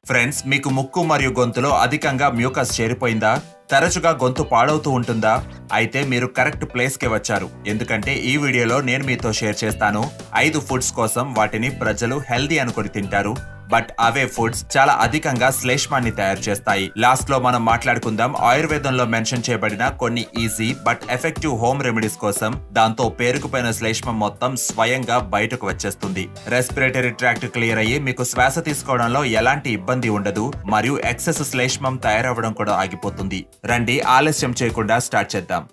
Friends, మీకు ముక్కు మరియు గొంతులో అధికంగా మ్యూకస్ చేరిపోయిందా? తరచుగా గొంతు పాడవుతూ ఉంటుందా? అయితే మీరు కరెక్ట్ ప్లేస్ కి వచ్చారు. ఎందుకంటే ఈ వీడియోలో నేను మీతో షేర్ చేస్తాను 5 ఫుడ్స్ కోసం వాటిని ప్రజలు హెల్దీ అనుకుని తింటారు, బట్ అవే ఫుడ్స్ చాలా అధికంగా శ్లేష్మాన్ని తయారు చేస్తాయి. లాస్ట్ లో మనం మాట్లాడుకుందాం ఆయుర్వేదంలో మెన్షన్ చేయబడిన కొన్ని easy but effective home remedies కోసం. దాంతో పేరుకుపోయిన శ్లేష్మం మొత్తం స్వయంగా బయటకు వచ్చేస్తుంది. రెస్పిరేటరీ ట్రాక్ట్ క్లియర్ అయ్యి మీకు శ్వాస తీసుకోవడంలో ఎలాంటి ఇబ్బంది ఉండదు, మరియు ఎక్సెస్ శ్లేష్మం తయారవడం కూడా ఆగిపోతుంది. రండి ఆలస్యం చేయకుండా స్టార్ట్ చేద్దాం.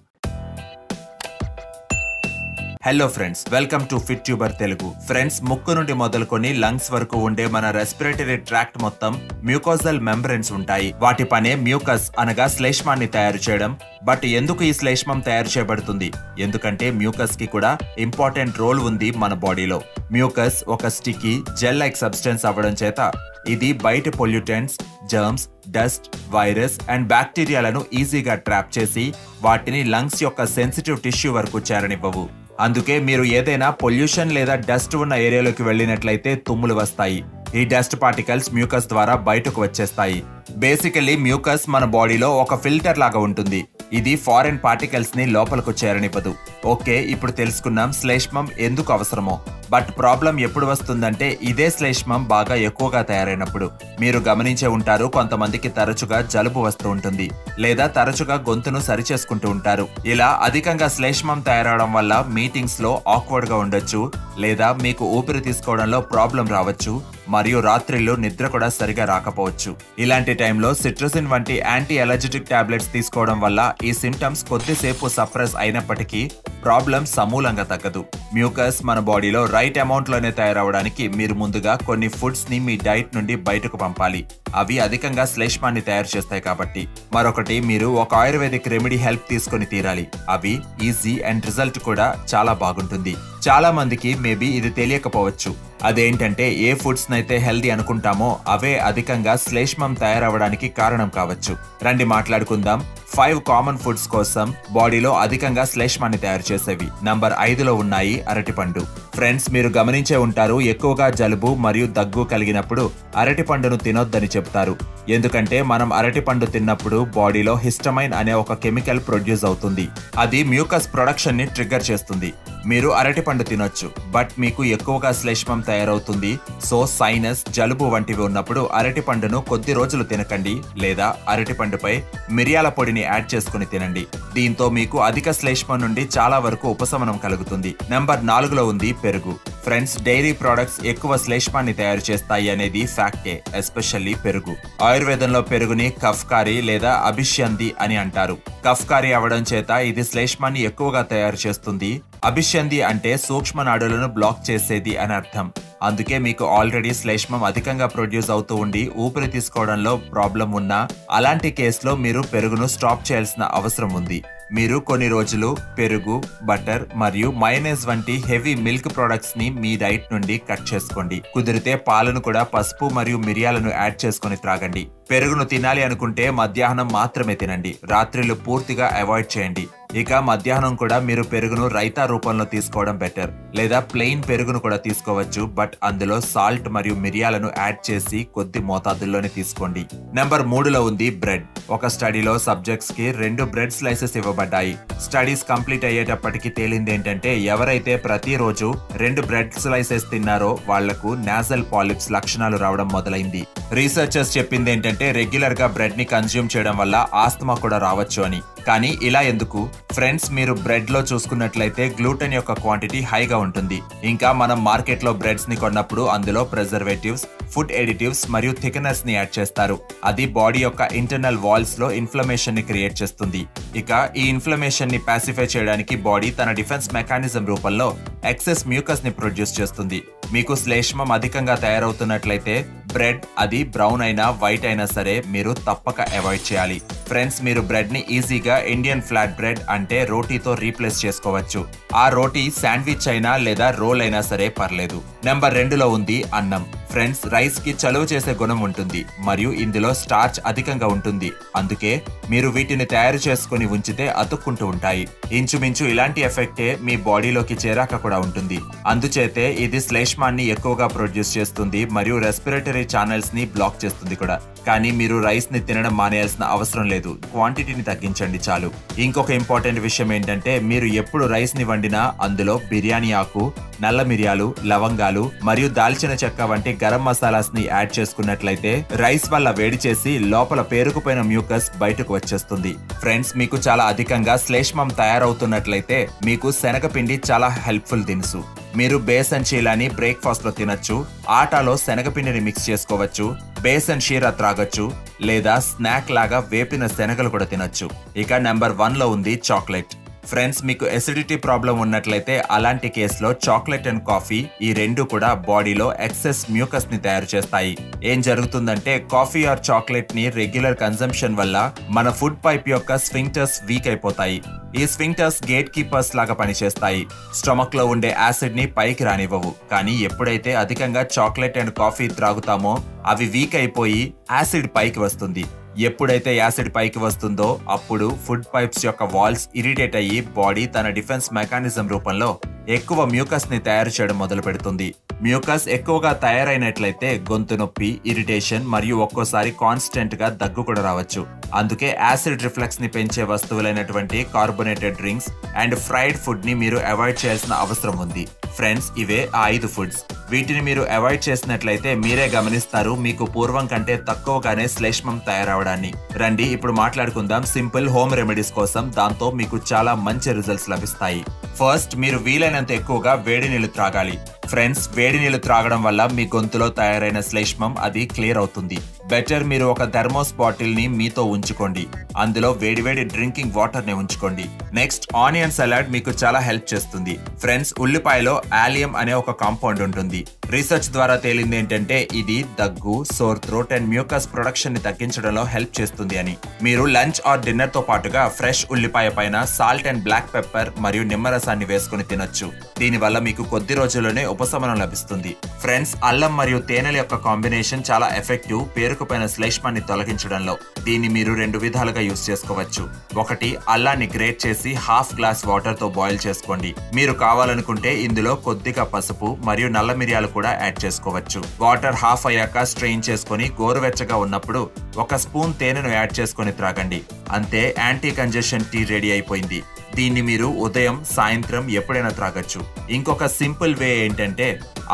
Hello friends, welcome to fit tuber Telugu. Friends, ముక్కు నుండి మొదలుకొని లంగ్స్ వరకు ఉండే మన రెస్పిరేటరీ ట్రాక్ట్ మొత్తం మ్యూకోజల్ మెంబ్రెన్స్ ఉంటాయి. వాటి పనే మ్యూకస్ అనగా శ్లేష్మాన్ని తయారు చేయడం. బట్ ఎందుకు ఈ శ్లేష్మం తయారు చేయబడుతుంది? ఎందుకంటే మ్యూకస్ కి కూడా ఇంపార్టెంట్ రోల్ ఉంది మన బాడీలో. మ్యూకస్ ఒక స్టికీ జెల్ లైక్ సబ్స్టెన్స్ అవ్వడం చేత ఇది బయట pollutants, germs, dust, virus and బ్యాక్టీరియాలను ఈజీగా ట్రాప్ చేసి వాటిని లంగ్స్ యొక్క సెన్సిటివ్ టిష్యూ వరకు చేరనివ్వవు. అందుకే మీరు ఏదైనా పొల్యూషన్ లేదా డస్ట్ ఉన్న ఏరియాలోకి వెళ్ళినట్లయితే తుమ్ములు వస్తాయి. ఈ డస్ట్ పార్టికల్స్ మ్యూకస్ ద్వారా బయటకు వచ్చేస్తాయి. బేసికల్లీ మ్యూకస్ మన బాడీలో ఒక ఫిల్టర్ లాగా ఉంటుంది. ఇది ఫారెన్ పార్టికల్స్ ని లోపలకు చేరనివ్వదు. ఓకే, ఇప్పుడు తెలుసుకున్నాం శ్లేష్మం ఎందుకు అవసరమో. బట్ ప్రాబ్లం ఎప్పుడు వస్తుందంటే ఇదే శ్లేష్మం బాగా ఎక్కువగా తయారైనప్పుడు. మీరు గమనించే ఉంటారు, కొంతమందికి తరచుగా జలుబు వస్తూ ఉంటుంది, లేదా తరచుగా గొంతును సరిచేసుకుంటూ ఉంటారు. ఇలా అధికంగా శ్లేష్మం తయారవడం వల్ల మీటింగ్స్ లో ఆక్వర్డ్ గా ఉండొచ్చు, లేదా మీకు ఊపిరి తీసుకోవడంలో ప్రాబ్లం రావచ్చు, మరియు రాత్రిళ్ళు నిద్ర కూడా సరిగా రాకపోవచ్చు. ఇలాంటి టైంలో సిట్రసిన్ వంటి యాంటీ అలర్జిటిక్ టాబ్లెట్స్ తీసుకోవడం వల్ల ఈ సిమ్టమ్స్ కొద్దిసేపు సప్రెస్ అయినప్పటికీ ప్రాబ్లం సమూలంగా తగ్గదు. మ్యూకస్ మన బాడీలో రైట్ అమౌంట్ లోనే తయారవడానికి మీరు ముందుగా కొన్ని ఫుడ్స్ ని మీ డైట్ నుండి బయటకు పంపాలి. అవి అధికంగా శ్లేష్మాన్ని తయారు చేస్తాయి కాబట్టి. మరొకటి, మీరు ఒక ఆయుర్వేదిక్ రెమెడీ హెల్ప్ తీసుకొని తీరాలి. అవి ఈజీ అండ్ రిజల్ట్ కూడా చాలా బాగుంటుంది. చాలా మందికి మేబీ ఇది తెలియకపోవచ్చు. అదేంటంటే ఏ ఫుడ్స్ నైతే హెల్దీ అనుకుంటామో అవే అధికంగా శ్లేష్మం తయారవడానికి కారణం కావచ్చు. రండి మాట్లాడుకుందాం 5 కామన్ ఫుడ్స్ కోసం బాడీలో అధికంగా శ్లేష్మాన్ని తయారు చేసేవి. నంబర్ 5లో ఉన్నాయి అరటిపండు. ఫ్రెండ్స్, మీరు గమనించే ఉంటారు, ఎక్కువగా జలుబు మరియు దగ్గు కలిగినప్పుడు అరటిపండును తినొద్దని చెప్తారు. ఎందుకంటే మనం అరటిపండు తిన్నప్పుడు బాడీలో హిస్టమైన్ అనే ఒక కెమికల్ ప్రొడ్యూస్ అవుతుంది. అది మ్యూకస్ ప్రొడక్షన్ ని ట్రిగ్గర్ చేస్తుంది. మీరు అరటిపండు తినొచ్చు, బట్ మీకు ఎక్కువగా శ్లేష్మం తయారవుతుంది. సో సైనస్, జలుబు వంటివి ఉన్నప్పుడు అరటిపండును కొద్ది రోజులు తినకండి, లేదా అరటిపండుపై మిరియాల పొడిని యాడ్ చేసుకుని తినండి. దీంతో మీకు అధిక శ్లేష్మం నుండి చాలా వరకు ఉపశమనం కలుగుతుంది. నంబర్ 4లో ఉంది పెరుగు. ఫ్రెండ్స్, డైరీ ప్రొడక్ట్స్ ఎక్కువ శ్లేష్మాన్ని తయారు చేస్తాయి అనేది ఫ్యాక్టే, ఎస్పెషల్లీ పెరుగు. ఆయుర్వేదంలో పెరుగుని కఫ్కారి లేదా అభిష్యంది అని అంటారు. కఫ్కారి అవడం చేత ఇది శ్లేష్మాన్ని ఎక్కువగా తయారు చేస్తుంది. అభిష్యంది అంటే సూక్ష్మ నాడులను బ్లాక్ చేసేది అని అర్థం. అందుకే మీకు ఆల్రెడీ శ్లేష్మం అధికంగా ప్రొడ్యూస్ అవుతూ ఉండి ఊపిరి తీసుకోవడంలో ప్రాబ్లం ఉన్నా అలాంటి కేసులో మీరు పెరుగును స్టాప్ చేయాల్సిన అవసరం ఉంది. మీరు కొన్ని రోజులు పెరుగు, బటర్ మరియు మయోనైస్ వంటి హెవీ మిల్క్ ప్రొడక్ట్స్ ని మీ డైట్ నుండి కట్ చేసుకోండి. కుదిరితే పాలను కూడా పసుపు మరియు మిరియాలను యాడ్ చేసుకుని త్రాగండి. పెరుగును తినాలి అనుకుంటే మధ్యాహ్నం మాత్రమే తినండి. రాత్రిళ్ళు పూర్తిగా అవాయిడ్ చేయండి. ఇక మధ్యాహ్నం కూడా మీరు పెరుగును రైతా రూపంలో తీసుకోవడం బెటర్, లేదా ప్లెయిన్ పెరుగును కూడా తీసుకోవచ్చు, బట్ అందులో సాల్ట్ మరియు మిరియాలను యాడ్ చేసి కొద్ది మోతాదుల్లోనే తీసుకోండి. నెంబర్ 3లో ఉంది బ్రెడ్. ఒక స్టడీలో సబ్జెక్ట్స్ కి 2 బ్రెడ్ స్లైసెస్ ఇవ్వబడ్డాయి. స్టడీస్ కంప్లీట్ అయ్యేటప్పటికి తేలింది ఏంటంటే ఎవరైతే ప్రతిరోజు 2 బ్రెడ్ స్లైసెస్ తిన్నారో వాళ్లకు నాజల్ పాలిప్స్ లక్షణాలు రావడం మొదలైంది. రీసెర్చర్స్ చెప్పింది ఏంటంటే రెగ్యులర్ గా బ్రెడ్ ని కన్జ్యూమ్ చేయడం వల్ల ఆస్తమా కూడా రావచ్చు అని. కానీ ఇలా ఎందుకు? ఫ్రెండ్స్, మీరు బ్రెడ్ లో చూసుకున్నట్లయితే గ్లూటెన్ యొక్క క్వాంటిటీ హైగా ఉంటుంది. ఇంకా మనం మార్కెట్ లో బ్రెడ్స్ ని కొన్నప్పుడు అందులో ప్రిజర్వేటివ్స్, ఫుడ్ ఎడిటివ్స్ మరియు థికనర్స్ ని యాడ్ చేస్తారు. అది బాడీ యొక్క ఇంటర్నల్ వాల్స్ లో ఇన్ఫ్లమేషన్ ని క్రియేట్ చేస్తుంది. ఇక ఈ ఇన్ఫ్లమేషన్ ని పాసిఫై చేయడానికి బాడీ తన డిఫెన్స్ మెకానిజం రూపంలో ఎక్సెస్ మ్యూకస్ ని ప్రొడ్యూస్ చేస్తుంది. మీకు శ్లేష్మం అధికంగా తయారవుతున్నట్లయితే బ్రెడ్, అది బ్రౌన్ అయినా వైట్ అయినా సరే, మీరు తప్పక అవాయిడ్ చేయాలి. ఫ్రెండ్స్, మీరు బ్రెడ్ ని ఈజీగా ఇండియన్ ఫ్లాట్ బ్రెడ్ అంటే రోటీతో రీప్లేస్ చేసుకోవచ్చు. ఆ రోటీ శాండ్విచ్ అయినా లేదా రోల్ అయినా సరే పర్లేదు. నెంబర్ 2లో ఉంది అన్నం. ఫ్రెండ్స్, రైస్ కి చలువ చేసే గుణం ఉంటుంది మరియు ఇందులో స్టార్చ్ అధికంగా ఉంటుంది. అందుకే మీరు వీటిని తయారు చేసుకుని ఉంచితే అతుక్కుంటూ ఉంటాయి. ఇంచుమించు ఇలాంటి ఎఫెక్టే మీ బాడీలోకి చేరాక కూడా ఉంటుంది. అందుచేతే ఇది శ్లేష్మాన్ని ఎక్కువగా ప్రొడ్యూస్ చేస్తుంది మరియు రెస్పిరేటరీ ఛానల్స్ ని బ్లాక్ చేస్తుంది కూడా. కానీ మీరు రైస్ ని తినడం మానేయాల్సిన అవసరం లేదు. క్వాంటిటీని తగ్గించండి చాలు. ఇంకొక ఇంపార్టెంట్ విషయం ఏంటంటే, మీరు ఎప్పుడు రైస్ ని వండినా అందులో బిర్యానీ ఆకు, నల్ల మిరియాలు, లవంగాలు మరియు దాల్చిన చెక్క వంటి గరం మసాలాస్ ని యాడ్ చేసుకున్నట్లయితే రైస్ వల్ల వేడి చేసి లోపల పేరుకుపోయిన మ్యూకస్ బయటకు వచ్చేస్తుంది. ఫ్రెండ్స్, మీకు చాలా అధికంగా శ్లేష్మం తయారవుతున్నట్లయితే మీకు శనగపిండి చాలా హెల్ప్ఫుల్ దినుసు. మీరు బేసన్ చీలాని బ్రేక్ఫాస్ట్ లో తినొచ్చు. ఆటాలో శనగపిండిని మిక్స్ చేసుకోవచ్చు. బేసన్ షీరా త్రాగొచ్చు లేదా స్నాక్ లాగా వేపిన శనగలు కూడా తినొచ్చు. ఇక నెంబర్ 1 లో ఉంది చాక్లెట్. ఫ్రెండ్స్, మీకు ఎసిడిటీ ప్రాబ్లం ఉన్నట్లయితే అలాంటి కేసులో చాక్లెట్ అండ్ కాఫీ ఈ రెండు కూడా బాడీలో ఎక్సెస్ మ్యూకస్ ని తయారు చేస్తాయి. ఏం జరుగుతుందంటే, కాఫీ ఆర్ చాక్లెట్ ని రెగ్యులర్ కన్సంప్షన్ వల్ల మన ఫుడ్ పైప్ యొక్క స్ఫింక్టర్స్ వీక్ అయిపోతాయి. ఈ స్ఫింక్టర్స్ గేట్ కీపర్స్ లాగా పనిచేస్తాయి. స్టమక్ లో ఉండే యాసిడ్ ని పైకి రానివ్వవు. కానీ ఎప్పుడైతే అధికంగా చాక్లెట్ అండ్ కాఫీ త్రాగుతామో అవి వీక్ అయిపోయి యాసిడ్ పైకి వస్తుంది. ఎప్పుడైతే యాసిడ్ పైకి వస్తుందో అప్పుడు ఫుడ్ పైప్స్ యొక్క వాల్స్ ఇరిటేట్ అయ్యి బాడీ తన డిఫెన్స్ మెకానిజం రూపంలో ఎక్కువ మ్యూకస్ ని తయారు చేయడం మొదలు పెడుతుంది. మ్యూకస్ ఎక్కువగా తయారైనట్లయితే గొంతు నొప్పి, ఇరిటేషన్ మరియు ఒక్కోసారి కాన్స్టెంట్ గా దగ్గు కూడా రావచ్చు. అందుకే యాసిడ్ రిఫ్లెక్స్ ని పెంచే వస్తువులైనటువంటి carbonated drinks and fried food ని మీరు అవాయిడ్ చేయాల్సిన అవసరం ఉంది. ఫ్రెండ్స్, ఇవే ఆ 5 ఫుడ్స్. వీటిని మీరు అవాయిడ్ చేసినట్లయితే మీరే గమనిస్తారు మీకు పూర్వం కంటే తక్కువగానే శ్లేష్మం తయారవడాన్ని. రండి ఇప్పుడు మాట్లాడుకుందాం సింపుల్ హోమ్ రెమెడీస్ కోసం. దాంతో మీకు చాలా మంచి రిజల్ట్స్ లభిస్తాయి. ఫస్ట్, మీరు వీలైనంత ఎక్కువగా వేడి నీళ్లు త్రాగాలి. ఫ్రెండ్స్, వేడి నీళ్లు త్రాగడం వల్ల మీ గొంతులో తయారైన శ్లేష్మం అది క్లియర్ అవుతుంది. బెటర్ మీరు ఒక థర్మోస్ బాటిల్ ని మీతో ఉంచుకోండి. అందులో వేడివేడి డ్రింకింగ్ వాటర్ ని ఉంచుకోండి. నెక్స్ట్, ఆనియన్ సలాడ్ మీకు చాలా హెల్ప్ చేస్తుంది. ఫ్రెండ్స్, ఉల్లిపాయలో ఆలియం అనే ఒక కాంపౌండ్ ఉంటుంది. రీసెర్చ్ ద్వారా తేలింది ఏంటంటే ఇది దగ్గు, sore throat and mucus production ని తగ్గించడంలో హెల్ప్ చేస్తుంది అని. మీరు లంచ్ ఆర్ డిన్నర్ తో పాటుగా ఫ్రెష్ ఉల్లిపాయ పైన సాల్ట్ అండ్ బ్లాక్ పెప్పర్ మరియు నిమ్మరసాన్ని వేసుకుని తినొచ్చు. దీనివల్ల మీకు కొద్ది రోజుల్లోనే ఉపశమనం లభిస్తుంది. ఫ్రెండ్స్, అల్లం మరియు తేనెల యొక్క కాంబినేషన్ చాలా ఎఫెక్టివ్ పేరుకుపోయిన శ్లేష్మాన్ని తొలగించడంలో. దీన్ని మీరు 2 విధాలుగా యూస్ చేసుకోవచ్చు. ఒకటి, అల్లాన్ని గ్రేట్ చేసి హాఫ్ గ్లాస్ వాటర్ తో బాయిల్ చేసుకోండి. మీరు కావాలనుకుంటే ఇందులో కొద్దిగా పసుపు మరియు నల్ల మిరియాలు కూడా యాడ్ చేసుకోవచ్చు. వాటర్ హాఫ్ అయ్యాక స్ట్రెయిన్ చేసుకుని గోరువెచ్చగా ఉన్నప్పుడు 1 స్పూన్ తేనెను యాడ్ చేసుకుని త్రాగండి. అంతే, యాంటీ కంజెషన్ టీ రెడీ అయిపోయింది. దీన్ని మీరు ఉదయం, సాయంత్రం ఎప్పుడైనా త్రాగొచ్చు. ఇంకొక సింపుల్ వే ఏంటంటే,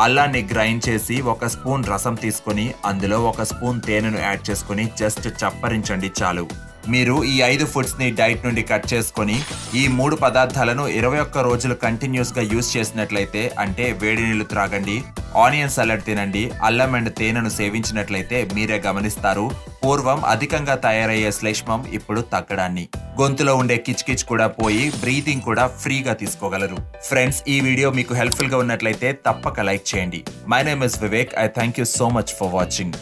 అల్లాన్ని గ్రైండ్ చేసి 1 స్పూన్ రసం తీసుకొని అందులో 1 స్పూన్ తేనెను యాడ్ చేసుకుని జస్ట్ చప్పరించండి చాలు. మీరు ఈ 5 ఫుడ్స్ ని డైట్ నుండి కట్ చేసుకొని ఈ 3 పదార్థాలను 21 రోజులు కంటిన్యూస్ గా యూస్ చేసినట్లయితే, అంటే వేడి నీళ్లు త్రాగండి, ఆనియన్ సలాడ్ తినండి, అల్లం అండ్ తేనెను సేవించినట్లయితే మీరే గమనిస్తారు పూర్వం అధికంగా తయారయ్యే శ్లేష్మం ఇప్పుడు తగ్గడాన్ని. గొంతులో ఉండే కిచ్ కూడా పోయి బ్రీతింగ్ కూడా ఫ్రీగా తీసుకోగలరు. ఫ్రెండ్స్, ఈ వీడియో మీకు హెల్ప్ఫుల్ గా ఉన్నట్లయితే తప్పక లైక్ చేయండి. My name is Vivek. I thank you so much for watching.